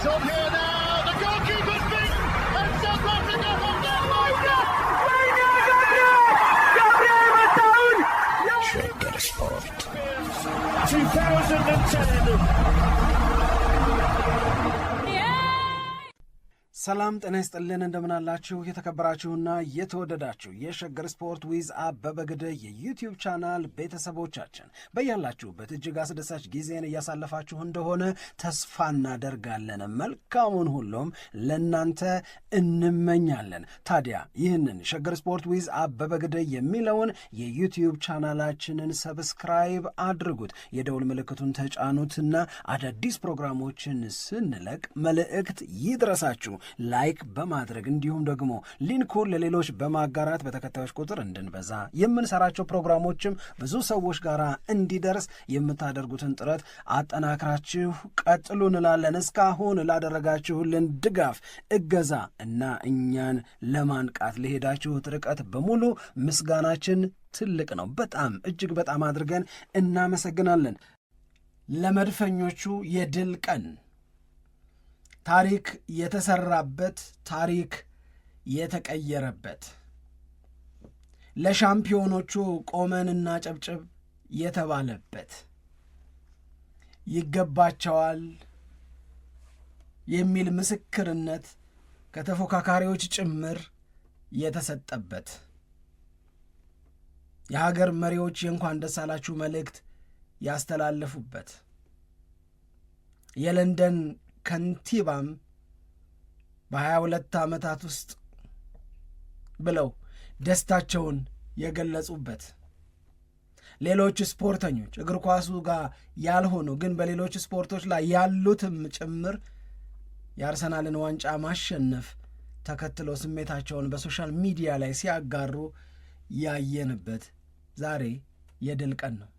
It's on here now. The goalkeeper's beaten, and South Africa have done Shagger Sport 2010. ሰላም ጤና ይስጥልን እንደምናላችሁ የተከበራችሁና የተወደዳችሁ የሸገር ስፖርት ዊዝ አበበ ግደይ የዩቲዩብ ቻናል ቤተሰቦቻችን በያላችሁበት እጅግ አስደሳች ጊዜን እያሳለፋችሁ እንደሆነ ተስፋ እናደርጋለን። መልካሙን ሁሉም ለናንተ እንመኛለን። ታዲያ ይህንን ሸገር ስፖርት ዊዝ አበበ ግደይ የሚለውን የዩቲዩብ ቻናላችንን ሰብስክራይብ አድርጉት፣ የደውል ምልክቱን ተጫኑትና አዳዲስ ፕሮግራሞችን ስንለቅ መልእክት ይድረሳችሁ። ላይክ በማድረግ እንዲሁም ደግሞ ሊንኩን ለሌሎች በማጋራት በተከታዮች ቁጥር እንድንበዛ የምንሰራቸው ፕሮግራሞችም ብዙ ሰዎች ጋር እንዲደርስ የምታደርጉትን ጥረት አጠናክራችሁ ቀጥሉ እንላለን። እስካሁን ላደረጋችሁልን ድጋፍ፣ እገዛ እና እኛን ለማንቃት ለሄዳችሁት ርቀት በሙሉ ምስጋናችን ትልቅ ነው። በጣም እጅግ በጣም አድርገን እናመሰግናለን። ለመድፈኞቹ የድል ቀን ታሪክ የተሰራበት፣ ታሪክ የተቀየረበት፣ ለሻምፒዮኖቹ ቆመንና ጨብጭብ የተባለበት፣ ይገባቸዋል የሚል ምስክርነት ከተፎካካሪዎች ጭምር የተሰጠበት፣ የሀገር መሪዎች የእንኳን ደስ አላችሁ መልእክት ያስተላለፉበት፣ የለንደን ከንቲባም በ22 ዓመታት ውስጥ ብለው ደስታቸውን የገለጹበት፣ ሌሎች ስፖርተኞች እግር ኳሱ ጋር ያልሆኑ ግን በሌሎች ስፖርቶች ላይ ያሉትም ጭምር የአርሰናልን ዋንጫ ማሸነፍ ተከትሎ ስሜታቸውን በሶሻል ሚዲያ ላይ ሲያጋሩ ያየንበት ዛሬ የድል ቀን ነው።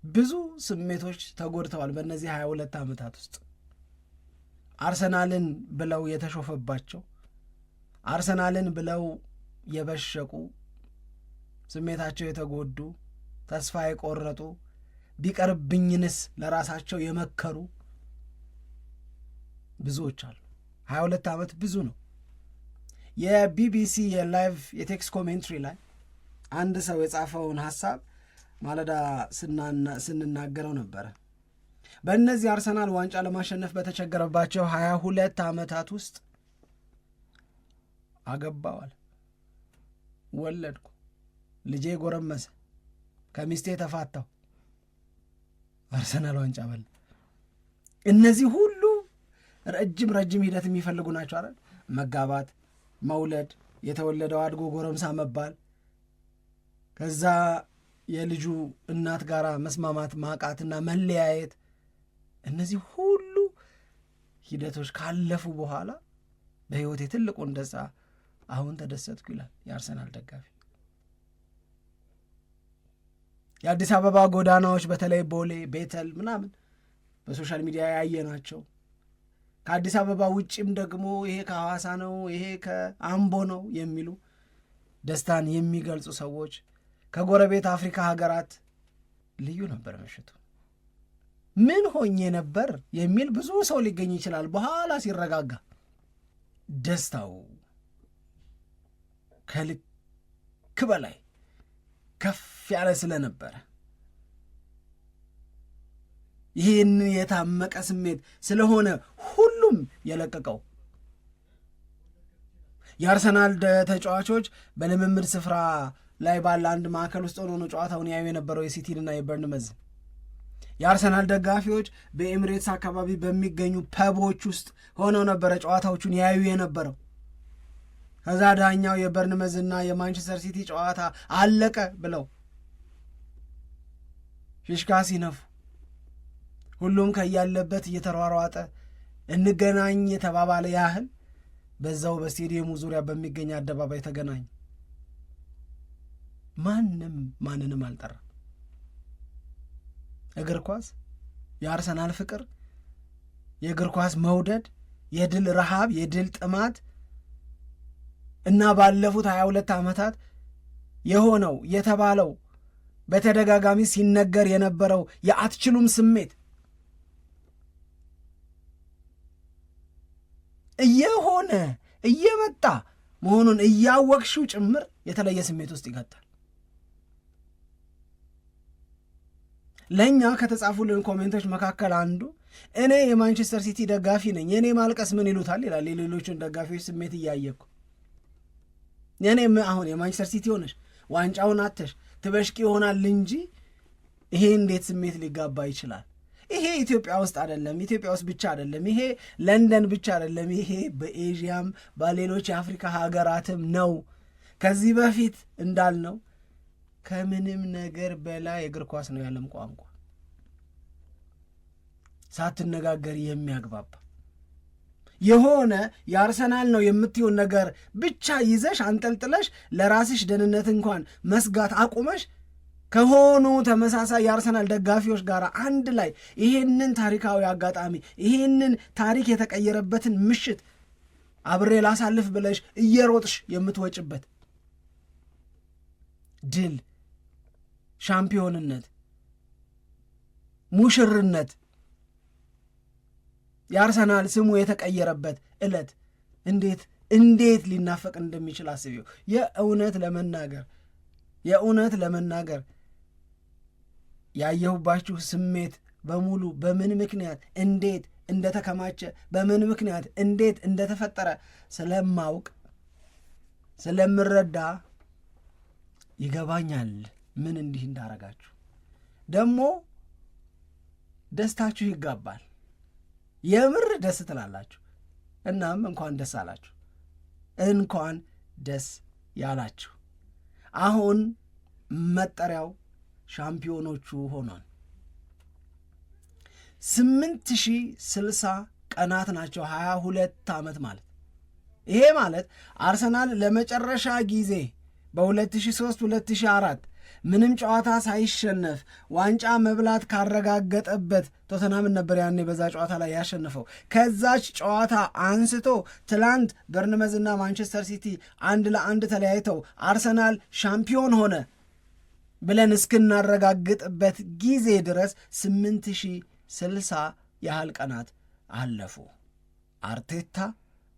ብዙ ስሜቶች ተጎድተዋል በእነዚህ 22 ዓመታት ውስጥ። አርሰናልን ብለው የተሾፈባቸው፣ አርሰናልን ብለው የበሸቁ፣ ስሜታቸው የተጎዱ፣ ተስፋ የቆረጡ፣ ቢቀርብኝንስ ለራሳቸው የመከሩ ብዙዎች አሉ። 22 ዓመት ብዙ ነው። የቢቢሲ የላይቭ የቴክስት ኮሜንትሪ ላይ አንድ ሰው የጻፈውን ሐሳብ ማለዳ ስንናገረው ነበረ። በእነዚህ አርሰናል ዋንጫ ለማሸነፍ በተቸገረባቸው 22 ዓመታት ውስጥ አገባዋል፣ ወለድኩ፣ ልጄ ጎረመሰ፣ ከሚስቴ ተፋታው፣ አርሰናል ዋንጫ በላ። እነዚህ ሁሉ ረጅም ሂደት የሚፈልጉ ናቸው አይደል? መጋባት፣ መውለድ፣ የተወለደው አድጎ ጎረምሳ መባል፣ ከዛ የልጁ እናት ጋር መስማማት፣ ማቃትና መለያየት፣ እነዚህ ሁሉ ሂደቶች ካለፉ በኋላ በሕይወቴ ትልቁ እንደዛ አሁን ተደሰትኩ ይላል የአርሰናል ደጋፊ። የአዲስ አበባ ጎዳናዎች በተለይ ቦሌ፣ ቤተል ምናምን በሶሻል ሚዲያ ያየናቸው፣ ከአዲስ አበባ ውጭም ደግሞ ይሄ ከሐዋሳ ነው፣ ይሄ ከአምቦ ነው የሚሉ ደስታን የሚገልጹ ሰዎች ከጎረቤት አፍሪካ ሀገራት ልዩ ነበር ምሽቱ። ምን ሆኜ ነበር የሚል ብዙ ሰው ሊገኝ ይችላል በኋላ ሲረጋጋ። ደስታው ከልክ በላይ ከፍ ያለ ስለነበረ ይህን የታመቀ ስሜት ስለሆነ ሁሉም የለቀቀው የአርሰናል ተጫዋቾች በልምምድ ስፍራ ላይ ባለ አንድ ማዕከል ውስጥ ሆኖ ነው ጨዋታውን ያዩ የነበረው የሲቲንና የበርንመዝ። የአርሰናል ደጋፊዎች በኤሚሬትስ አካባቢ በሚገኙ ፐቦች ውስጥ ሆነው ነበረ ጨዋታዎቹን ያዩ የነበረው። ከዛ ዳኛው የበርንመዝና የማንቸስተር ሲቲ ጨዋታ አለቀ ብለው ፊሽካ ሲነፉ ሁሉም ከያለበት እየተሯሯጠ እንገናኝ የተባባለ ያህል በዛው በስቴዲየሙ ዙሪያ በሚገኝ አደባባይ ተገናኝ። ማንም ማንንም አልጠራ። እግር ኳስ፣ የአርሰናል ፍቅር፣ የእግር ኳስ መውደድ፣ የድል ረሃብ፣ የድል ጥማት እና ባለፉት 22 ዓመታት የሆነው የተባለው በተደጋጋሚ ሲነገር የነበረው የአትችሉም ስሜት እየሆነ እየመጣ መሆኑን እያወቅሽው ጭምር የተለየ ስሜት ውስጥ ይገጣል። ለእኛ ከተጻፉልን ኮሜንቶች መካከል አንዱ እኔ የማንቸስተር ሲቲ ደጋፊ ነኝ፣ የእኔ ማልቀስ ምን ይሉታል ይላል። የሌሎችን ደጋፊዎች ስሜት እያየኩ የኔ አሁን የማንቸስተር ሲቲ ሆነሽ ዋንጫውን አተሽ ትበሽቂ ይሆናል እንጂ ይሄ እንዴት ስሜት ሊጋባ ይችላል? ይሄ ኢትዮጵያ ውስጥ አይደለም፣ ኢትዮጵያ ውስጥ ብቻ አይደለም፣ ይሄ ለንደን ብቻ አይደለም፣ ይሄ በኤዥያም በሌሎች የአፍሪካ ሀገራትም ነው። ከዚህ በፊት እንዳልነው ከምንም ነገር በላይ እግር ኳስ ነው የዓለም ቋንቋ፣ ሳትነጋገር የሚያግባባ የሆነ የአርሰናል ነው የምትሆን ነገር ብቻ ይዘሽ አንጠልጥለሽ ለራስሽ ደህንነት እንኳን መስጋት አቁመሽ ከሆኑ ተመሳሳይ የአርሰናል ደጋፊዎች ጋር አንድ ላይ ይሄንን ታሪካዊ አጋጣሚ ይሄንን ታሪክ የተቀየረበትን ምሽት አብሬ ላሳልፍ ብለሽ እየሮጥሽ የምትወጭበት ድል፣ ሻምፒዮንነት፣ ሙሽርነት፣ የአርሰናል ስሙ የተቀየረበት ዕለት እንዴት ሊናፈቅ እንደሚችል አስቢው። የእውነት ለመናገር ያየሁባችሁ ስሜት በሙሉ በምን ምክንያት እንዴት እንደተከማቸ በምን ምክንያት እንዴት እንደተፈጠረ ስለማውቅ ስለምረዳ ይገባኛል ምን እንዲህ እንዳረጋችሁ። ደግሞ ደስታችሁ ይጋባል፣ የምር ደስ ትላላችሁ። እናም እንኳን ደስ አላችሁ፣ እንኳን ደስ ያላችሁ። አሁን መጠሪያው ሻምፒዮኖቹ ሆኗል። 8060 ቀናት ናቸው፣ 22 ዓመት ማለት። ይሄ ማለት አርሰናል ለመጨረሻ ጊዜ በ2003-2004 ምንም ጨዋታ ሳይሸነፍ ዋንጫ መብላት ካረጋገጠበት ቶተናምን ነበር ያኔ በዛ ጨዋታ ላይ ያሸነፈው። ከዛች ጨዋታ አንስቶ ትላንት በርንመዝና ማንቸስተር ሲቲ 1-1 ተለያይተው አርሰናል ሻምፒዮን ሆነ ብለን እስክናረጋግጥበት ጊዜ ድረስ 8060 ያህል ቀናት አለፉ። አርቴታ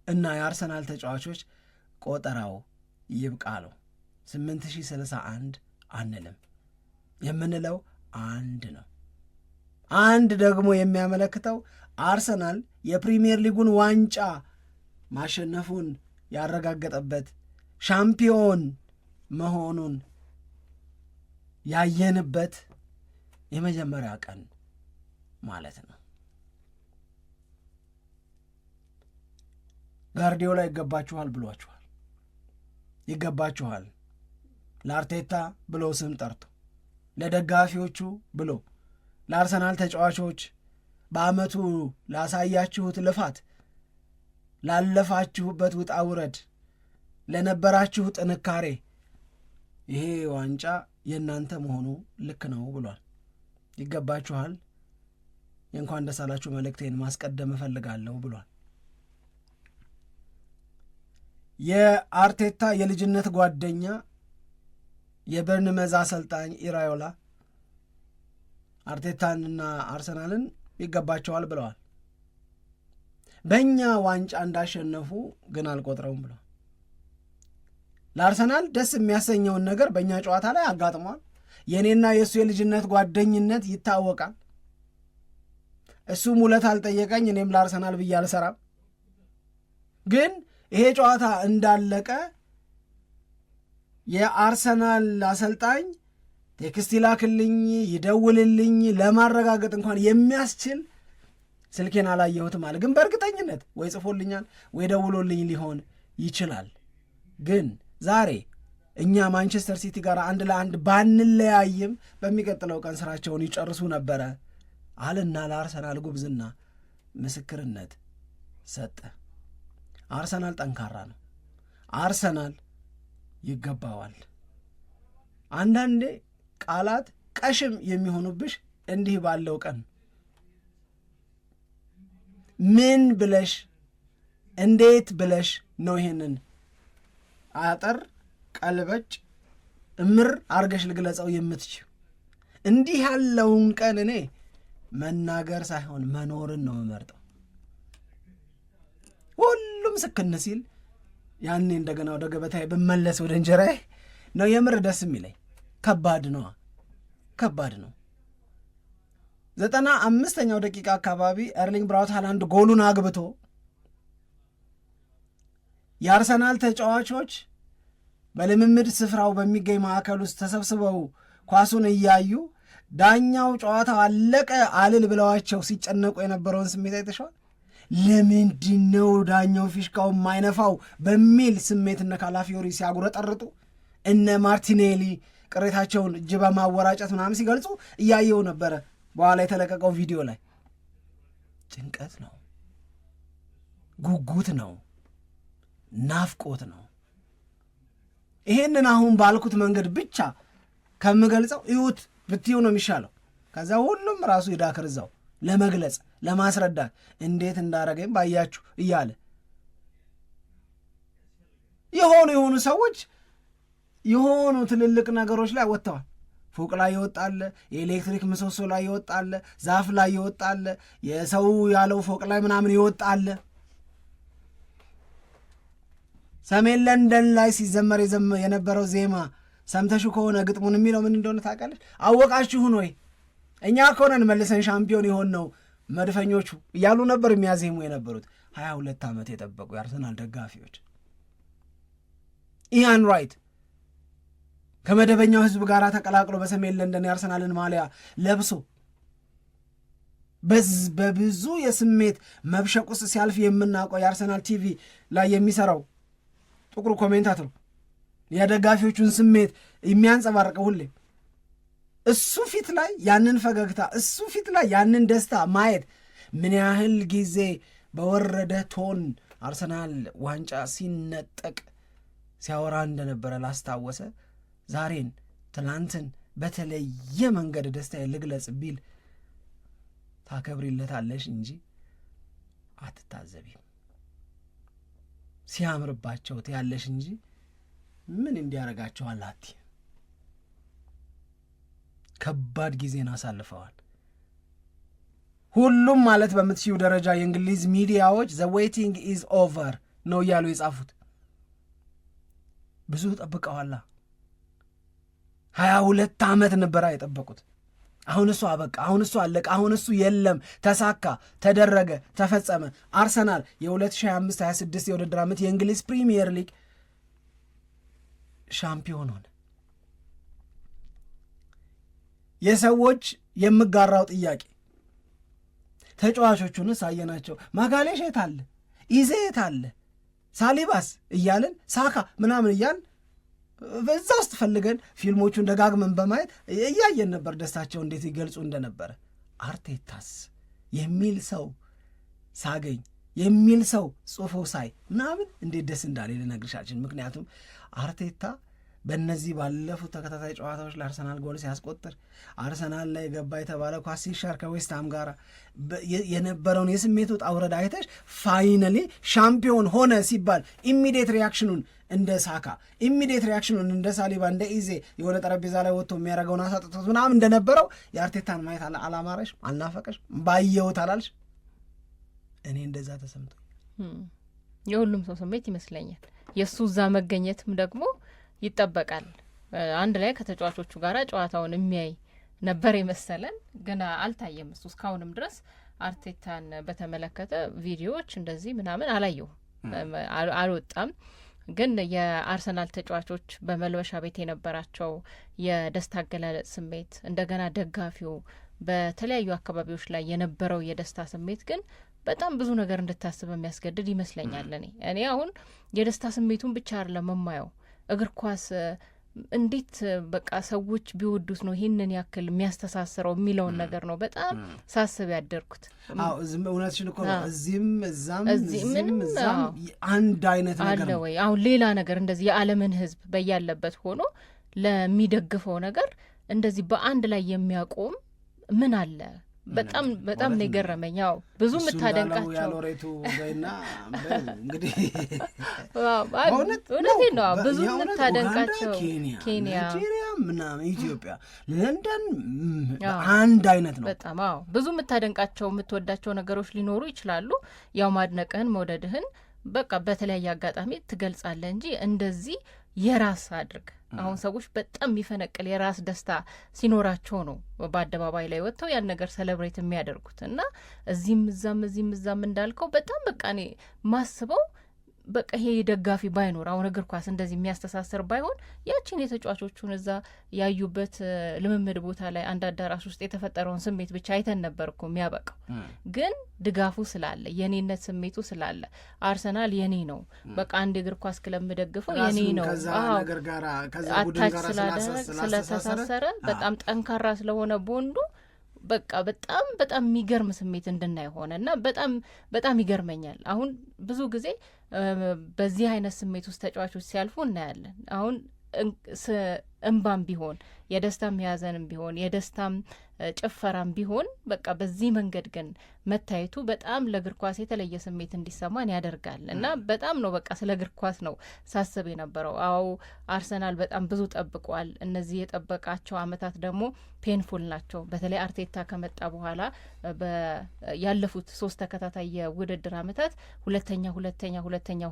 እና የአርሰናል ተጫዋቾች ቆጠራው ይብቃሉ። 8061 አንልም፣ የምንለው አንድ ነው። አንድ ደግሞ የሚያመለክተው አርሰናል የፕሪሚየር ሊጉን ዋንጫ ማሸነፉን ያረጋገጠበት ሻምፒዮን መሆኑን ያየንበት የመጀመሪያ ቀን ማለት ነው። ጋርዲዮላ ይገባችኋል ብሏችኋል። ይገባችኋል ለአርቴታ ብሎ ስም ጠርቶ ለደጋፊዎቹ ብሎ ለአርሰናል ተጫዋቾች በዓመቱ ላሳያችሁት ልፋት፣ ላለፋችሁበት ውጣ ውረድ፣ ለነበራችሁ ጥንካሬ ይሄ ዋንጫ የእናንተ መሆኑ ልክ ነው ብሏል። ይገባችኋል፣ የእንኳን ደስ አላችሁ መልእክቴን ማስቀደም እፈልጋለሁ ብሏል። የአርቴታ የልጅነት ጓደኛ የበርንመዝ አሰልጣኝ ኢራዮላ አርቴታንና አርሰናልን ይገባቸዋል ብለዋል። በእኛ ዋንጫ እንዳሸነፉ ግን አልቆጥረውም ብለዋል። ለአርሰናል ደስ የሚያሰኘውን ነገር በእኛ ጨዋታ ላይ አጋጥሟል። የእኔና የእሱ የልጅነት ጓደኝነት ይታወቃል። እሱም ውለት አልጠየቀኝ፣ እኔም ለአርሰናል ብዬ አልሰራም። ግን ይሄ ጨዋታ እንዳለቀ የአርሰናል አሰልጣኝ ቴክስት ይላክልኝ ይደውልልኝ ለማረጋገጥ እንኳን የሚያስችል ስልኬን አላየሁትም አለ። ግን በእርግጠኝነት ወይ ጽፎልኛል ወይ ደውሎልኝ ሊሆን ይችላል። ግን ዛሬ እኛ ማንቸስተር ሲቲ ጋር 1-1 ባንለያይም በሚቀጥለው ቀን ስራቸውን ይጨርሱ ነበረ አለና ለአርሰናል ጉብዝና ምስክርነት ሰጠ። አርሰናል ጠንካራ ነው። አርሰናል ይገባዋል። አንዳንዴ ቃላት ቀሽም የሚሆኑብሽ እንዲህ ባለው ቀን ምን ብለሽ እንዴት ብለሽ ነው ይሄንን አጠር ቀልበጭ እምር አርገሽ ልግለጸው የምትችው? እንዲህ ያለውን ቀን እኔ መናገር ሳይሆን መኖርን ነው የምመርጠው። ሁሉም ስክን ሲል ያኔ እንደገና ወደ ገበታዬ ብመለስ ወደ እንጀራዬ ነው የምር ደስ የሚለኝ። ከባድ ነው። 95ኛው ደቂቃ አካባቢ ኤርሊንግ ብራውት ሃላንድ ጎሉን አግብቶ የአርሰናል ተጫዋቾች በልምምድ ስፍራው በሚገኝ ማዕከል ውስጥ ተሰብስበው ኳሱን እያዩ ዳኛው ጨዋታው አለቀ አልል ብለዋቸው ሲጨነቁ የነበረውን ስሜት አይተሸዋል። ለምንድነው ዳኛው ፊሽካው ማይነፋው በሚል ስሜት እነ ካላፊዮሪ ሲያጉረጠርጡ እነ ማርቲኔሊ ቅሬታቸውን እጅ በማወራጨት ምናምን ሲገልጹ እያየው ነበረ። በኋላ የተለቀቀው ቪዲዮ ላይ ጭንቀት ነው፣ ጉጉት ነው፣ ናፍቆት ነው። ይሄንን አሁን ባልኩት መንገድ ብቻ ከምገልጸው እዩት ብትዩ ነው የሚሻለው። ከዛ ሁሉም ራሱ ይዳክር እዛው ለመግለጽ ለማስረዳት እንዴት እንዳረገኝ ባያችሁ እያለ የሆኑ ሰዎች የሆኑ ትልልቅ ነገሮች ላይ ወጥተዋል። ፎቅ ላይ ይወጣል፣ የኤሌክትሪክ ምሰሶ ላይ ይወጣል፣ ዛፍ ላይ ይወጣል፣ የሰው ያለው ፎቅ ላይ ምናምን ይወጣል። ሰሜን ለንደን ላይ ሲዘመር የነበረው ዜማ ሰምተሹ ከሆነ ግጥሙን የሚለው ምን እንደሆነ ታውቃለች? አወቃችሁን ወይ እኛ ከሆነን መልሰን ሻምፒዮን የሆን ነው መድፈኞቹ እያሉ ነበር የሚያዜሙ የነበሩት 22 ዓመት የጠበቁ የአርሰናል ደጋፊዎች። ኢያን ራይት ከመደበኛው ህዝብ ጋር ተቀላቅሎ በሰሜን ለንደን የአርሰናልን ማሊያ ለብሶ በብዙ የስሜት መብሸቅ ውስጥ ሲያልፍ የምናውቀው የአርሰናል ቲቪ ላይ የሚሰራው ጥቁሩ ኮሜንታተሩ የደጋፊዎቹን ስሜት የሚያንጸባርቀው ሁሌ እሱ ፊት ላይ ያንን ፈገግታ እሱ ፊት ላይ ያንን ደስታ ማየት ምን ያህል ጊዜ በወረደ ቶን አርሰናል ዋንጫ ሲነጠቅ ሲያወራ እንደነበረ ላስታወሰ ዛሬን ትናንትን በተለየ መንገድ ደስታ ልግለጽ ቢል ታከብሪለታለሽ እንጂ አትታዘቢም። ሲያምርባቸው ትያለሽ እንጂ ምን እንዲያረጋቸዋል አቲ ከባድ ጊዜን አሳልፈዋል። ሁሉም ማለት በምትሽው ደረጃ የእንግሊዝ ሚዲያዎች the waiting is over ነው እያሉ የጻፉት። ብዙ ጠብቀዋላ። 22 ዓመት ነበራ የጠበቁት። አሁን እሱ አበቃ፣ አሁን እሱ አለቀ፣ አሁን እሱ የለም፣ ተሳካ፣ ተደረገ፣ ተፈጸመ። አርሰናል የ2025-26 የውድድር ዓመት የእንግሊዝ ፕሪሚየር ሊግ ሻምፒዮን ሆነ። የሰዎች የምጋራው ጥያቄ ተጫዋቾቹን ሳየናቸው ማጋሌሽ የት አለ፣ ኢዜ የት አለ፣ ሳሊባስ እያልን ሳካ ምናምን እያልን በዛ ውስጥ ፈልገን ፊልሞቹን ደጋግመን በማየት እያየን ነበር ደስታቸው እንዴት ይገልጹ እንደነበረ። አርቴታስ የሚል ሰው ሳገኝ የሚል ሰው ጽፎ ሳይ ምናምን እንዴት ደስ እንዳለ ልነግርሻችን። ምክንያቱም አርቴታ በእነዚህ ባለፉት ተከታታይ ጨዋታዎች ለአርሰናል ጎል ሲያስቆጥር አርሰናል ላይ ገባ የተባለ ኳስ ሲሻር ከዌስትሃም ጋር የነበረውን የስሜት ውጣ ውረድ አይተሽ ፋይናሊ ሻምፒዮን ሆነ ሲባል ኢሚዲየት ሪያክሽኑን እንደ ሳካ ኢሚዲየት ሪያክሽኑን እንደ ሳሊባ እንደ ኢዜ የሆነ ጠረጴዛ ላይ ወጥቶ የሚያደርገውን አሳጥቶት ምናምን እንደነበረው የአርቴታን ማየት አላማረሽ? አልናፈቀሽ? ባየሁት አላልሽ? እኔ እንደዛ ተሰምቶ የሁሉም ሰው ስሜት ይመስለኛል። የእሱ እዛ መገኘትም ደግሞ ይጠበቃል። አንድ ላይ ከተጫዋቾቹ ጋር ጨዋታውን የሚያይ ነበር የመሰለን፣ ግን አልታየም። እሱ እስካሁንም ድረስ አርቴታን በተመለከተ ቪዲዮዎች እንደዚህ ምናምን አላየሁም፣ አልወጣም። ግን የአርሰናል ተጫዋቾች በመልበሻ ቤት የነበራቸው የደስታ አገላለጽ ስሜት፣ እንደገና ደጋፊው በተለያዩ አካባቢዎች ላይ የነበረው የደስታ ስሜት ግን በጣም ብዙ ነገር እንድታስብ የሚያስገድድ ይመስለኛል። እኔ አሁን የደስታ ስሜቱን ብቻ አይደለም የማየው፣ እግር ኳስ እንዴት በቃ ሰዎች ቢወዱት ነው ይህንን ያክል የሚያስተሳስረው የሚለውን ነገር ነው በጣም ሳስብ ያደርኩት። እውነትሽን እኮ ነው። እዚህም እዛም አንድ አይነት ነገር አለ ወይ? አሁን ሌላ ነገር እንደዚህ የዓለምን ሕዝብ በያለበት ሆኖ ለሚደግፈው ነገር እንደዚህ በአንድ ላይ የሚያቆም ምን አለ? በጣም ነው የገረመኝ። ያው ብዙ የምታደንቃቸው ያሎሬቱ ወይና እንግዲህ እውነቴን ነው። ብዙ የምታደንቃቸው ኬንያ፣ ናይጄሪያ፣ ምናምን ኢትዮጵያ፣ ለንደን አንድ አይነት ነው በጣም። ብዙ የምታደንቃቸው የምትወዳቸው ነገሮች ሊኖሩ ይችላሉ። ያው ማድነቅህን መውደድህን በቃ በተለያየ አጋጣሚ ትገልጻለህ እንጂ እንደዚህ የራስ አድርግ። አሁን ሰዎች በጣም የሚፈነቅል የራስ ደስታ ሲኖራቸው ነው በአደባባይ ላይ ወጥተው ያን ነገር ሰለብሬት የሚያደርጉት እና እዚህም እዛም እንዳልከው በጣም በቃ እኔ ማስበው በቃ ይሄ ደጋፊ ባይኖር አሁን እግር ኳስ እንደዚህ የሚያስተሳስር ባይሆን ያቺን የተጫዋቾቹን እዛ ያዩበት ልምምድ ቦታ ላይ አንድ አዳራሽ ውስጥ የተፈጠረውን ስሜት ብቻ አይተን ነበር እኮ የሚያበቃው። ግን ድጋፉ ስላለ የኔነት ስሜቱ ስላለ አርሰናል የኔ ነው በቃ አንድ እግር ኳስ ክለብ የምደግፈው የኔ ነው አታች ስለተሳሰረ በጣም ጠንካራ ስለሆነ ቦንዱ በቃ በጣም የሚገርም ስሜት እንድናይ ሆነ እና በጣም ይገርመኛል። አሁን ብዙ ጊዜ በዚህ አይነት ስሜት ውስጥ ተጫዋቾች ሲያልፉ እናያለን። አሁን እንባም ቢሆን የደስታም የያዘንም ቢሆን የደስታም ጭፈራም ቢሆን በቃ በዚህ መንገድ ግን መታየቱ በጣም ለእግር ኳስ የተለየ ስሜት እንዲሰማን ያደርጋል እና በጣም ነው በቃ ስለ እግር ኳስ ነው ሳስብ የነበረው። አዎ አርሰናል በጣም ብዙ ጠብቋል። እነዚህ የጠበቃቸው አመታት ደግሞ ፔንፉል ናቸው። በተለይ አርቴታ ከመጣ በኋላ ያለፉት 3 ተከታታይ የውድድር አመታት ሁለተኛ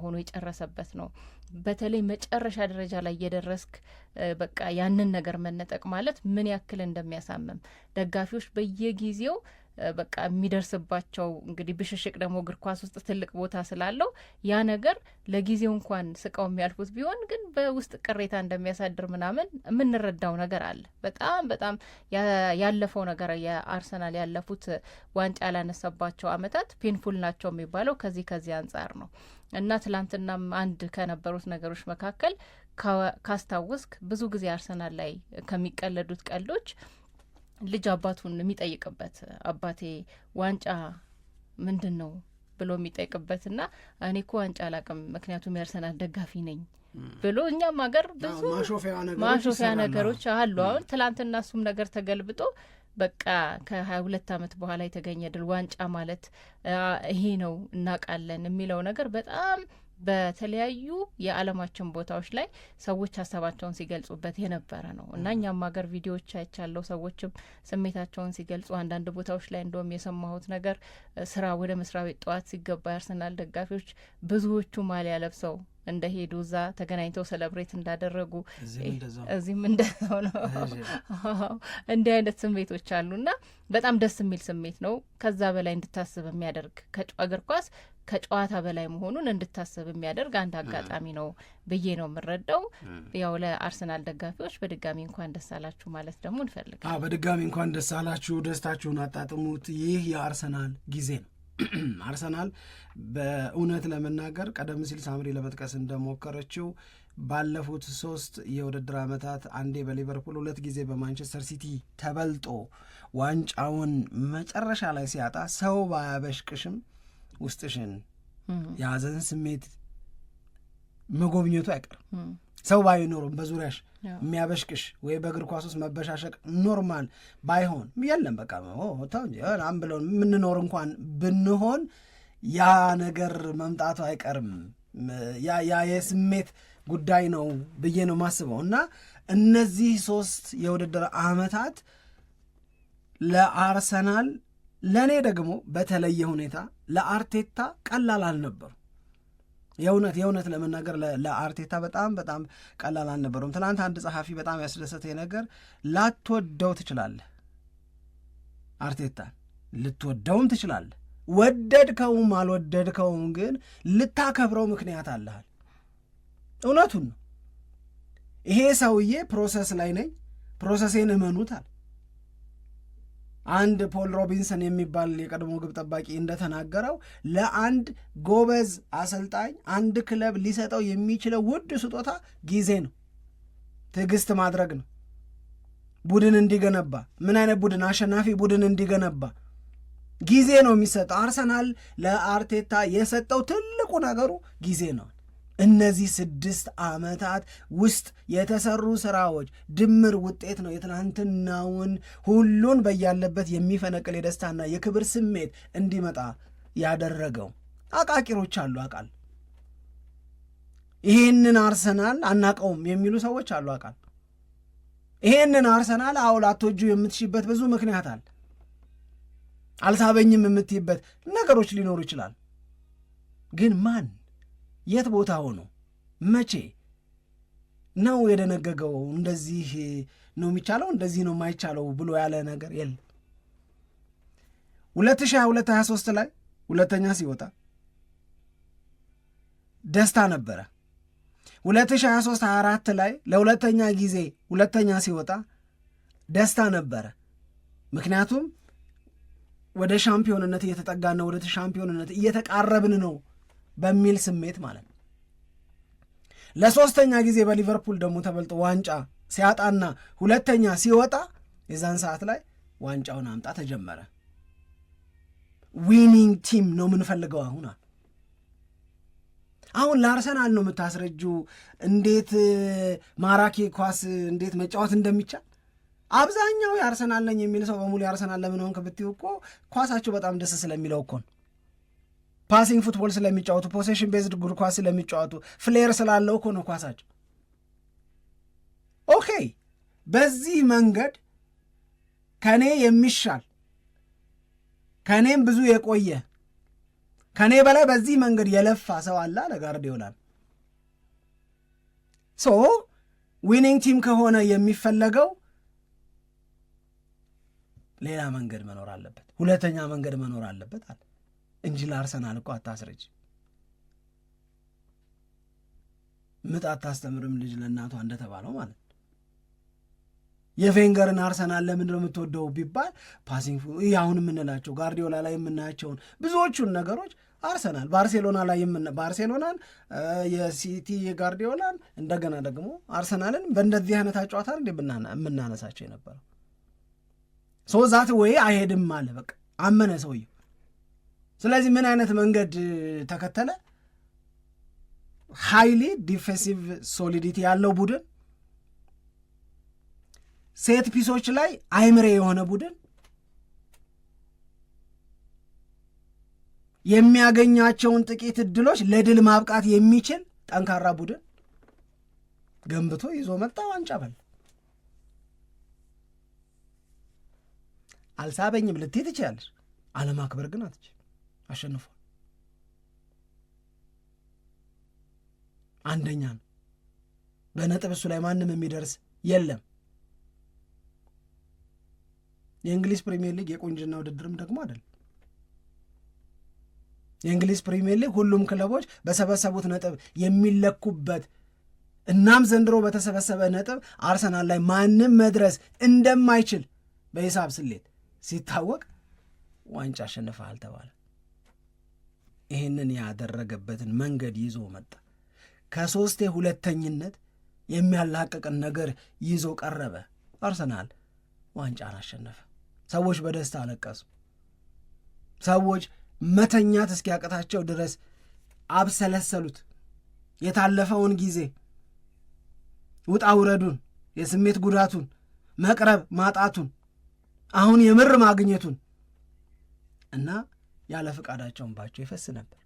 ሆኖ የጨረሰበት ነው። በተለይ መጨረሻ ደረጃ ላይ የደረስክ በቃ ያንን ነገር መነጠቅ ማለት ምን ያክል እንደሚያሳምም ደጋፊዎች በየጊዜው በቃ የሚደርስባቸው እንግዲህ ብሽሽቅ ደግሞ እግር ኳስ ውስጥ ትልቅ ቦታ ስላለው ያ ነገር ለጊዜው እንኳን ስቃው የሚያልፉት ቢሆን ግን በውስጥ ቅሬታ እንደሚያሳድር ምናምን የምንረዳው ነገር አለ። በጣም ያለፈው ነገር የአርሰናል ያለፉት ዋንጫ ያላነሳባቸው አመታት ፔንፉል ናቸው የሚባለው ከዚህ አንጻር ነው እና ትላንትናም አንድ ከነበሩት ነገሮች መካከል ካስታወስክ ብዙ ጊዜ አርሰናል ላይ ከሚቀለዱት ቀልዶች ልጅ አባቱን የሚጠይቅበት አባቴ ዋንጫ ምንድን ነው ብሎ የሚጠይቅበትና እኔ እኮ ዋንጫ አላቅም ምክንያቱም የአርሰናል ደጋፊ ነኝ ብሎ እኛም ሀገር ብዙ ማሾፊያ ነገሮች አሉ። አሁን ትላንትና እሱም ነገር ተገልብጦ በቃ ከ22 አመት በኋላ የተገኘ ድል ዋንጫ ማለት ይሄ ነው እናውቃለን የሚለው ነገር በጣም በተለያዩ የዓለማችን ቦታዎች ላይ ሰዎች ሀሳባቸውን ሲገልጹበት የነበረ ነው እና እኛም ሀገር ቪዲዮዎች አይቻለው ሰዎችም ስሜታቸውን ሲገልጹ አንዳንድ ቦታዎች ላይ እንደውም የሰማሁት ነገር ስራ ወደ መስሪያ ቤት ጠዋት ሲገባ ያርሰናል ደጋፊዎች ብዙዎቹ ማሊያ ለብሰው እንደሄዱ እዛ ተገናኝተው ሰለብሬት እንዳደረጉ እዚህም እንደዛው ነው። እንዲህ አይነት ስሜቶች አሉና በጣም ደስ የሚል ስሜት ነው። ከዛ በላይ እንድታስብ የሚያደርግ እግር ኳስ ከጨዋታ በላይ መሆኑን እንድታስብ የሚያደርግ አንድ አጋጣሚ ነው ብዬ ነው የምረዳው። ያው ለአርሰናል ደጋፊዎች በድጋሚ እንኳን ደስ አላችሁ ማለት ደግሞ እንፈልጋለን። በድጋሚ እንኳን ደስ አላችሁ፣ ደስታችሁን አጣጥሙት። ይህ የአርሰናል ጊዜ ነው። አርሰናል በእውነት ለመናገር ቀደም ሲል ሳምሪ ለመጥቀስ እንደሞከረችው ባለፉት 3 የውድድር ዓመታት አንዴ በሊቨርፑል 2 ጊዜ በማንቸስተር ሲቲ ተበልጦ ዋንጫውን መጨረሻ ላይ ሲያጣ ሰው ባያበሽቅሽም ውስጥሽን የሀዘን ስሜት መጎብኘቱ አይቀርም። ሰው ባይኖርም በዙሪያሽ የሚያበሽቅሽ ወይ በእግር ኳስ ውስጥ መበሻሸቅ ኖርማል ባይሆን የለም በቃ አም ብለውን የምንኖር እንኳን ብንሆን ያ ነገር መምጣቱ አይቀርም። ያ የስሜት ጉዳይ ነው ብዬ ነው ማስበው እና እነዚህ 3 የውድድር ዓመታት ለአርሰናል ለእኔ ደግሞ በተለየ ሁኔታ ለአርቴታ ቀላል አልነበሩ። የእውነት ለመናገር ለአርቴታ በጣም ቀላል አልነበሩም። ትናንት አንድ ጸሐፊ በጣም ያስደሰተ ነገር ላትወደው ትችላለህ፣ አርቴታን ልትወደውም ትችላለህ፣ ወደድከውም አልወደድከውም ግን ልታከብረው ምክንያት አለሃል። እውነቱን ነው። ይሄ ሰውዬ ፕሮሰስ ላይ ነኝ፣ ፕሮሰሴን እመኑታል። አንድ ፖል ሮቢንሰን የሚባል የቀድሞ ግብ ጠባቂ እንደተናገረው ለአንድ ጎበዝ አሰልጣኝ አንድ ክለብ ሊሰጠው የሚችለው ውድ ስጦታ ጊዜ ነው፣ ትዕግስት ማድረግ ነው። ቡድን እንዲገነባ ምን አይነት ቡድን? አሸናፊ ቡድን እንዲገነባ ጊዜ ነው የሚሰጠው። አርሰናል ለአርቴታ የሰጠው ትልቁ ነገሩ ጊዜ ነው። እነዚህ 6 ዓመታት ውስጥ የተሰሩ ስራዎች ድምር ውጤት ነው የትናንትናውን ሁሉን በያለበት የሚፈነቅል የደስታና የክብር ስሜት እንዲመጣ ያደረገው። አቃቂሮች አሉ አቃል ይሄንን አርሰናል አናቀውም የሚሉ ሰዎች አሉ አቃል ይሄንን አርሰናል አውላቶጁ የምትሽበት ብዙ ምክንያት አለ። አልሳበኝም የምትይበት ነገሮች ሊኖሩ ይችላል። ግን ማን የት ቦታ ሆኖ መቼ ነው የደነገገው? እንደዚህ ነው የሚቻለው እንደዚህ ነው የማይቻለው ብሎ ያለ ነገር የለም። 2022-23 ላይ ሁለተኛ ሲወጣ ደስታ ነበረ። 2023-24 ላይ ለሁለተኛ ጊዜ ሁለተኛ ሲወጣ ደስታ ነበረ። ምክንያቱም ወደ ሻምፒዮንነት እየተጠጋን ነው፣ ወደ ሻምፒዮንነት እየተቃረብን ነው በሚል ስሜት ማለት ነው። ለሶስተኛ ጊዜ በሊቨርፑል ደግሞ ተበልጦ ዋንጫ ሲያጣና ሁለተኛ ሲወጣ የዛን ሰዓት ላይ ዋንጫውን አምጣ ተጀመረ። ዊኒንግ ቲም ነው የምንፈልገው። አሁን ለአርሰናል ነው የምታስረጁ እንዴት ማራኪ ኳስ እንዴት መጫወት እንደሚቻል። አብዛኛው የአርሰናል ነኝ የሚል ሰው በሙሉ የአርሰናል ለምን ሆንክ ብትይው እኮ ኳሳቸው በጣም ደስ ስለሚለው እኮ ነው። ፓሲንግ ፉትቦል ስለሚጫወቱ፣ ፖሴሽን ቤዝድ እግር ኳስ ስለሚጫወቱ፣ ፍሌር ስላለው እኮ ነው ኳሳቸው። ኦኬ፣ በዚህ መንገድ ከኔ የሚሻል ከኔም ብዙ የቆየ ከኔ በላይ በዚህ መንገድ የለፋ ሰው አለ ለጋርዲዮላ። ሶ ዊኒንግ ቲም ከሆነ የሚፈለገው ሌላ መንገድ መኖር አለበት፣ ሁለተኛ መንገድ መኖር አለበት አለ እንጂ ለአርሰናል እኮ አታስረጅ። ምጥ አታስተምርም ልጅ ለእናቷ እንደተባለው ማለት ነው። የቬንገርን አርሰናል ለምንድን ነው የምትወደው ቢባል ፓሲንግ አሁን የምንላቸው ጋርዲዮላ ላይ የምናያቸውን ብዙዎቹን ነገሮች አርሰናል ባርሴሎና ላይ ባርሴሎናን የሲቲ የጋርዲዮላን እንደገና ደግሞ አርሰናልን በእንደዚህ አይነት አጨዋታ እንደ የምናነሳቸው የነበረው ሶ ዛት ወይ አይሄድም አለ በቃ አመነ ሰውየው። ስለዚህ ምን አይነት መንገድ ተከተለ? ሃይሊ ዲፌንሲቭ ሶሊዲቲ ያለው ቡድን፣ ሴት ፒሶች ላይ አይምሬ የሆነ ቡድን፣ የሚያገኛቸውን ጥቂት እድሎች ለድል ማብቃት የሚችል ጠንካራ ቡድን ገንብቶ ይዞ መጣ፣ ዋንጫ በላ። አልሳበኝም ልትይ ትችላለች፣ አለማክበር ግን አትችል። አሸንፏል። አንደኛ ነው በነጥብ እሱ ላይ ማንም የሚደርስ የለም። የእንግሊዝ ፕሪሚየር ሊግ የቁንጅና ውድድርም ደግሞ አይደለም። የእንግሊዝ ፕሪሚየር ሊግ ሁሉም ክለቦች በሰበሰቡት ነጥብ የሚለኩበት፣ እናም ዘንድሮ በተሰበሰበ ነጥብ አርሰናል ላይ ማንም መድረስ እንደማይችል በሂሳብ ስሌት ሲታወቅ ዋንጫ አሸንፈሃል ተባለ። ይህንን ያደረገበትን መንገድ ይዞ መጣ። ከሶስቴ ሁለተኝነት የሚያላቅቅን ነገር ይዞ ቀረበ። አርሰናል ዋንጫን አሸነፈ። ሰዎች በደስታ አለቀሱ። ሰዎች መተኛት እስኪያቅታቸው ድረስ አብሰለሰሉት። የታለፈውን ጊዜ ውጣ ውረዱን፣ የስሜት ጉዳቱን፣ መቅረብ ማጣቱን፣ አሁን የምር ማግኘቱን እና ያለ ፈቃዳቸው እንባቸው ይፈስ ነበር።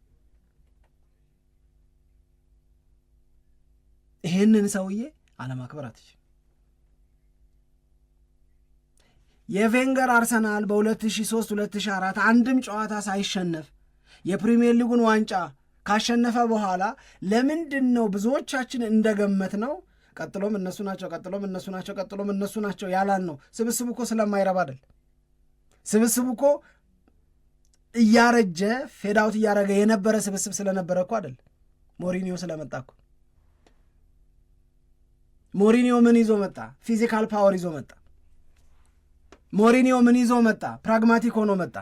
ይህንን ሰውዬ አለማክበር አትችልም። የቬንገር አርሰናል በ2003-2004 አንድም ጨዋታ ሳይሸነፍ የፕሪሚየር ሊጉን ዋንጫ ካሸነፈ በኋላ ለምንድን ነው ብዙዎቻችን እንደገመት ነው ቀጥሎም እነሱ ናቸው ቀጥሎም እነሱ ናቸው ቀጥሎም እነሱ ናቸው ያላል ነው? ስብስቡ እኮ ስለማይረባ አይደል። ስብስቡ እኮ እያረጀ ፌዳውት እያረገ የነበረ ስብስብ ስለነበረ እኮ አይደል። ሞሪኒዮ ስለመጣ እኮ። ሞሪኒዮ ምን ይዞ መጣ? ፊዚካል ፓወር ይዞ መጣ። ሞሪኒዮ ምን ይዞ መጣ? ፕራግማቲክ ሆኖ መጣ።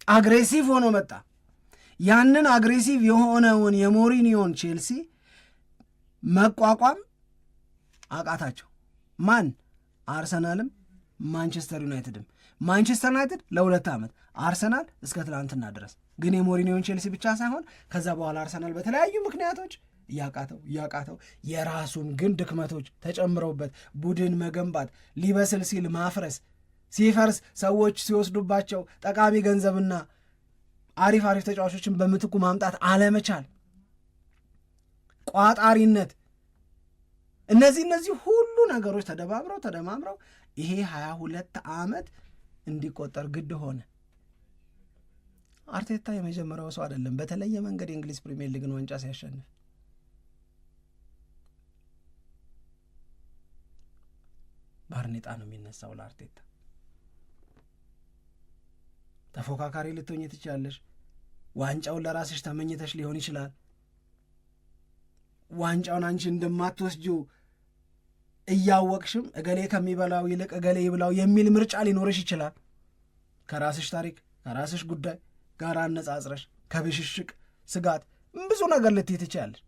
አግሬሲቭ ሆኖ መጣ። ያንን አግሬሲቭ የሆነውን የሞሪኒዮን ቼልሲ መቋቋም አቃታቸው። ማን? አርሰናልም ማንቸስተር ዩናይትድም። ማንቸስተር ዩናይትድ ለ2 ዓመት፣ አርሰናል እስከ ትላንትና ድረስ። ግን የሞሪኒዮን ቼልሲ ብቻ ሳይሆን ከዛ በኋላ አርሰናል በተለያዩ ምክንያቶች እያቃተው የራሱም ግን ድክመቶች ተጨምረውበት ቡድን መገንባት፣ ሊበስል ሲል ማፍረስ፣ ሲፈርስ ሰዎች ሲወስዱባቸው ጠቃሚ ገንዘብና አሪፍ ተጫዋቾችን በምትኩ ማምጣት አለመቻል፣ ቋጣሪነት፣ እነዚህ ሁሉ ነገሮች ተደማምረው ይሄ 22 ዓመት እንዲቆጠር ግድ ሆነ። አርቴታ የመጀመሪያው ሰው አይደለም በተለየ መንገድ የእንግሊዝ ፕሪሚየር ሊግን ዋንጫ ሲያሸንፍ። ባርኔጣ ነው የሚነሳው ለአርቴታ። ተፎካካሪ ልትሆኚ ትችላለሽ። ዋንጫውን ለራስሽ ተመኝተሽ ሊሆን ይችላል። ዋንጫውን አንቺ እንደማትወስጂው እያወቅሽም እገሌ ከሚበላው ይልቅ እገሌ ይብላው የሚል ምርጫ ሊኖርሽ ይችላል። ከራስሽ ታሪክ ከራስሽ ጉዳይ ጋር አነጻጽረሽ ከብሽሽቅ ስጋት ብዙ ነገር ልትይ ትችላለሽ።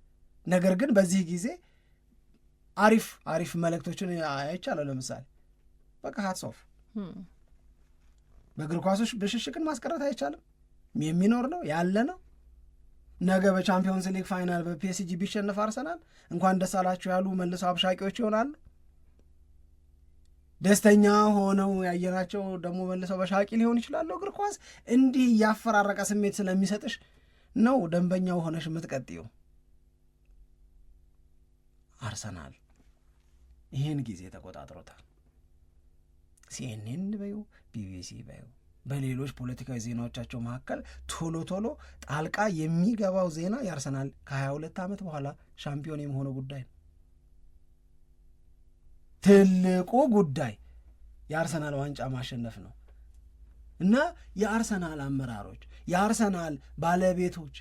ነገር ግን በዚህ ጊዜ አሪፍ መልእክቶችን አይቻለሁ። ለምሳሌ በቃ ሃትስ ኦፍ። በእግር ኳሶች ብሽሽቅን ማስቀረት አይቻልም። የሚኖር ነው ያለ ነው። ነገ በቻምፒዮንስ ሊግ ፋይናል በፒኤስጂ ቢሸነፍ አርሰናል እንኳን ደስ አላችሁ ያሉ መልሰው አብሻቂዎች ይሆናሉ። ደስተኛ ሆነው ያየናቸው ደግሞ መልሰው በሻቂ ሊሆን ይችላሉ። እግር ኳስ እንዲህ ያፈራረቀ ስሜት ስለሚሰጥሽ ነው ደንበኛው ሆነሽ የምትቀጥዪው። አርሰናል ይህን ጊዜ ተቆጣጥሮታል። ሲኤንኤን በዩ ቢቢሲ በዩ በሌሎች ፖለቲካዊ ዜናዎቻቸው መካከል ቶሎ ጣልቃ የሚገባው ዜና የአርሰናል ከ22 ዓመት በኋላ ሻምፒዮን የመሆኑ ጉዳይ ነው። ትልቁ ጉዳይ የአርሰናል ዋንጫ ማሸነፍ ነው እና የአርሰናል አመራሮች፣ የአርሰናል ባለቤቶች፣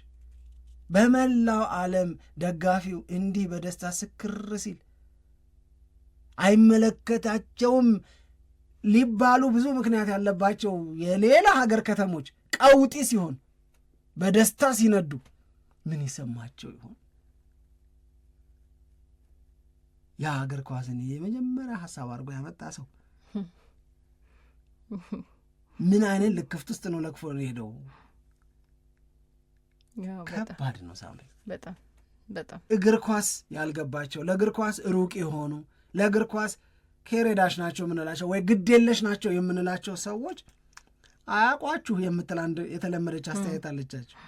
በመላው ዓለም ደጋፊው እንዲህ በደስታ ስክር ሲል አይመለከታቸውም ሊባሉ ብዙ ምክንያት ያለባቸው የሌላ ሀገር ከተሞች ቀውጢ ሲሆን በደስታ ሲነዱ ምን ይሰማቸው ይሆን? የሀገር ኳስን የመጀመሪያ ሀሳብ አድርጎ ያመጣ ሰው ምን አይነት ልክፍት ውስጥ ነው ለክፎ ሄደው? ከባድ ነው ሳምሪ። በጣም እግር ኳስ ያልገባቸው ለእግር ኳስ ሩቅ የሆኑ ለእግር ኳስ ኬሬዳሽ ናቸው የምንላቸው ወይ ግዴለሽ ናቸው የምንላቸው ሰዎች አያቋችሁ የምትል አንድ የተለመደች አስተያየት አለቻቸው።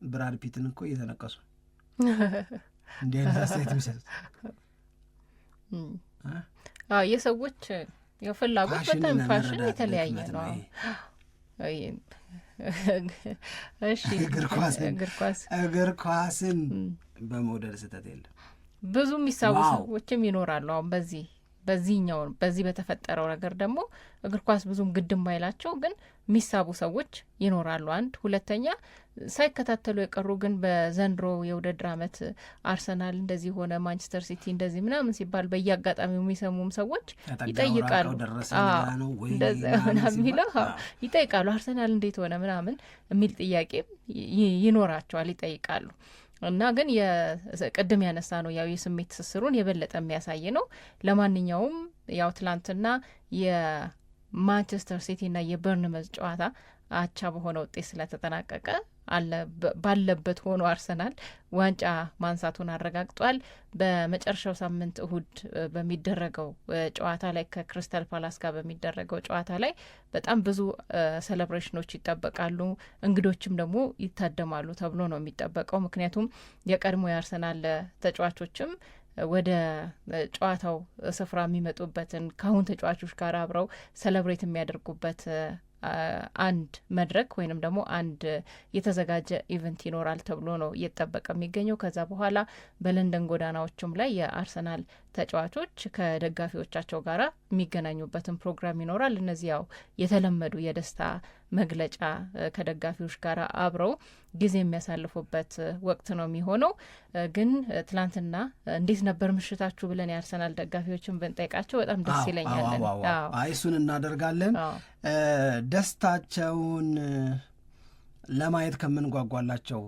ብራድ ፒትን እኮ እየተነቀሱ እንዲህ አይነት አስተያየት የሚሰጡት የሰዎች የፍላጎት በጣም ፋሽን የተለያየ ነው። እሺ እግር ኳስን በመውደድ ስህተት የለም። ብዙ የሚሳቡ ሰዎችም ይኖራሉ። አሁን በዚህ በተፈጠረው ነገር ደግሞ እግር ኳስ ብዙም ግድም ባይላቸው ግን የሚሳቡ ሰዎች ይኖራሉ። አንድ ሁለተኛ ሳይከታተሉ የቀሩ ግን በዘንድሮ የውድድር ዓመት አርሰናል እንደዚህ ሆነ፣ ማንቸስተር ሲቲ እንደዚህ ምናምን ሲባል በየአጋጣሚው የሚሰሙም ሰዎች ይጠይቃሉ። የሚለው ይጠይቃሉ፣ አርሰናል እንዴት ሆነ ምናምን የሚል ጥያቄ ይኖራቸዋል፣ ይጠይቃሉ። እና ግን ቅድም ያነሳ ነው ያው የስሜት ትስስሩን የበለጠ የሚያሳይ ነው። ለማንኛውም ያው ትላንትና የማንቸስተር ሲቲ እና የበርንመዝ ጨዋታ አቻ በሆነ ውጤት ስለተጠናቀቀ ባለበት ሆኖ አርሰናል ዋንጫ ማንሳቱን አረጋግጧል። በመጨረሻው ሳምንት እሁድ በሚደረገው ጨዋታ ላይ ከክሪስታል ፓላስ ጋር በሚደረገው ጨዋታ ላይ በጣም ብዙ ሴሌብሬሽኖች ይጠበቃሉ። እንግዶችም ደግሞ ይታደማሉ ተብሎ ነው የሚጠበቀው። ምክንያቱም የቀድሞ የአርሰናል ተጫዋቾችም ወደ ጨዋታው ስፍራ የሚመጡበትን ከአሁን ተጫዋቾች ጋር አብረው ሴሌብሬት የሚያደርጉበት አንድ መድረክ ወይንም ደግሞ አንድ የተዘጋጀ ኢቨንት ይኖራል ተብሎ ነው እየተጠበቀ የሚገኘው። ከዛ በኋላ በለንደን ጎዳናዎችም ላይ የአርሰናል ተጫዋቾች ከደጋፊዎቻቸው ጋር የሚገናኙበትን ፕሮግራም ይኖራል። እነዚህ ያው የተለመዱ የደስታ መግለጫ ከደጋፊዎች ጋር አብረው ጊዜ የሚያሳልፉበት ወቅት ነው የሚሆነው። ግን ትላንትና እንዴት ነበር ምሽታችሁ ብለን የአርሰናል ደጋፊዎችን ብንጠይቃቸው በጣም ደስ ይለኛል። እሱን እናደርጋለን። ደስታቸውን ለማየት ከምንጓጓላቸው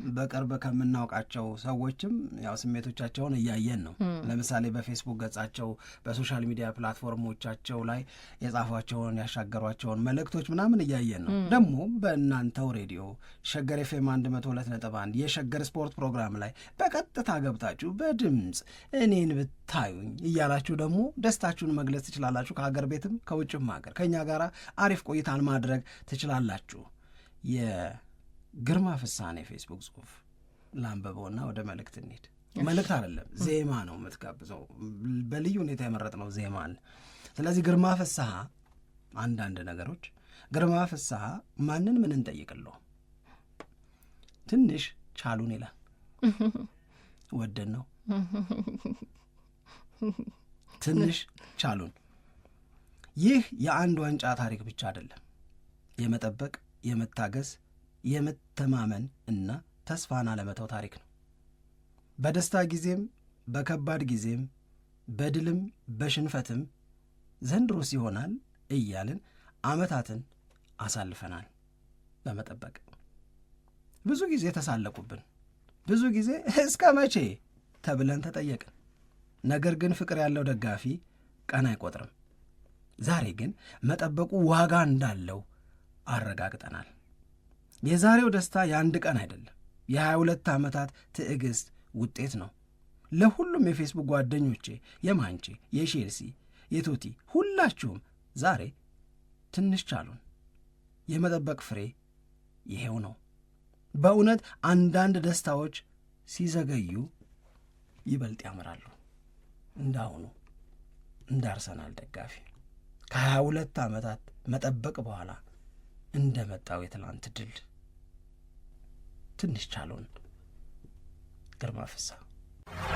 በቅርብ ከምናውቃቸው ሰዎችም ያው ስሜቶቻቸውን እያየን ነው። ለምሳሌ በፌስቡክ ገጻቸው፣ በሶሻል ሚዲያ ፕላትፎርሞቻቸው ላይ የጻፏቸውን ያሻገሯቸውን መልእክቶች ምናምን እያየን ነው። ደግሞ በእናንተው ሬዲዮ ሸገር ኤፍኤም 102.1 የሸገር ስፖርት ፕሮግራም ላይ በቀጥታ ገብታችሁ በድምፅ እኔን ብታዩኝ እያላችሁ ደግሞ ደስታችሁን መግለጽ ትችላላችሁ። ከሀገር ቤትም ከውጭም ሀገር ከእኛ ጋር አሪፍ ቆይታን ማድረግ ትችላላችሁ። ግርማ ፍሳኔ ፌስቡክ ጽሁፍ ላንበበውና ወደ መልእክት እንሂድ። መልእክት አይደለም ዜማ ነው የምትጋብዘው። በልዩ ሁኔታ የመረጥነው ዜማ አለ። ስለዚህ ግርማ ፍስሐ አንዳንድ ነገሮች ግርማ ፍስሐ ማንን ምን እንጠይቅለው? ትንሽ ቻሉን ይላል። ወደን ነው ትንሽ ቻሉን። ይህ የአንድ ዋንጫ ታሪክ ብቻ አይደለም። የመጠበቅ፣ የመታገስ፣ የመተማመን እና ተስፋን አለመተው ታሪክ ነው። በደስታ ጊዜም በከባድ ጊዜም በድልም በሽንፈትም ዘንድሮስ ይሆናል እያልን ዓመታትን አሳልፈናል በመጠበቅ። ብዙ ጊዜ ተሳለቁብን፣ ብዙ ጊዜ እስከ መቼ ተብለን ተጠየቅን። ነገር ግን ፍቅር ያለው ደጋፊ ቀን አይቆጥርም። ዛሬ ግን መጠበቁ ዋጋ እንዳለው አረጋግጠናል። የዛሬው ደስታ የአንድ ቀን አይደለም፣ የ22 ዓመታት ትዕግሥት ውጤት ነው። ለሁሉም የፌስቡክ ጓደኞቼ፣ የማንቼ፣ የቼልሲ፣ የቶቲ ሁላችሁም ዛሬ ትንሽ ቻሉን። የመጠበቅ ፍሬ ይሄው ነው። በእውነት አንዳንድ ደስታዎች ሲዘገዩ ይበልጥ ያምራሉ። እንዳሁኑ እንደ አርሰናል ደጋፊ ከ22 ዓመታት መጠበቅ በኋላ እንደመጣው የትላንት ድል ትንሽ ቻሉን። ግርማ ፍስሐ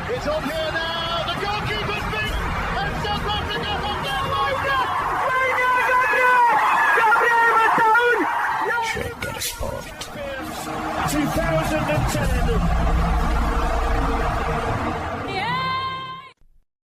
It's on here now. The goalkeeper's beaten, and South Africa have done my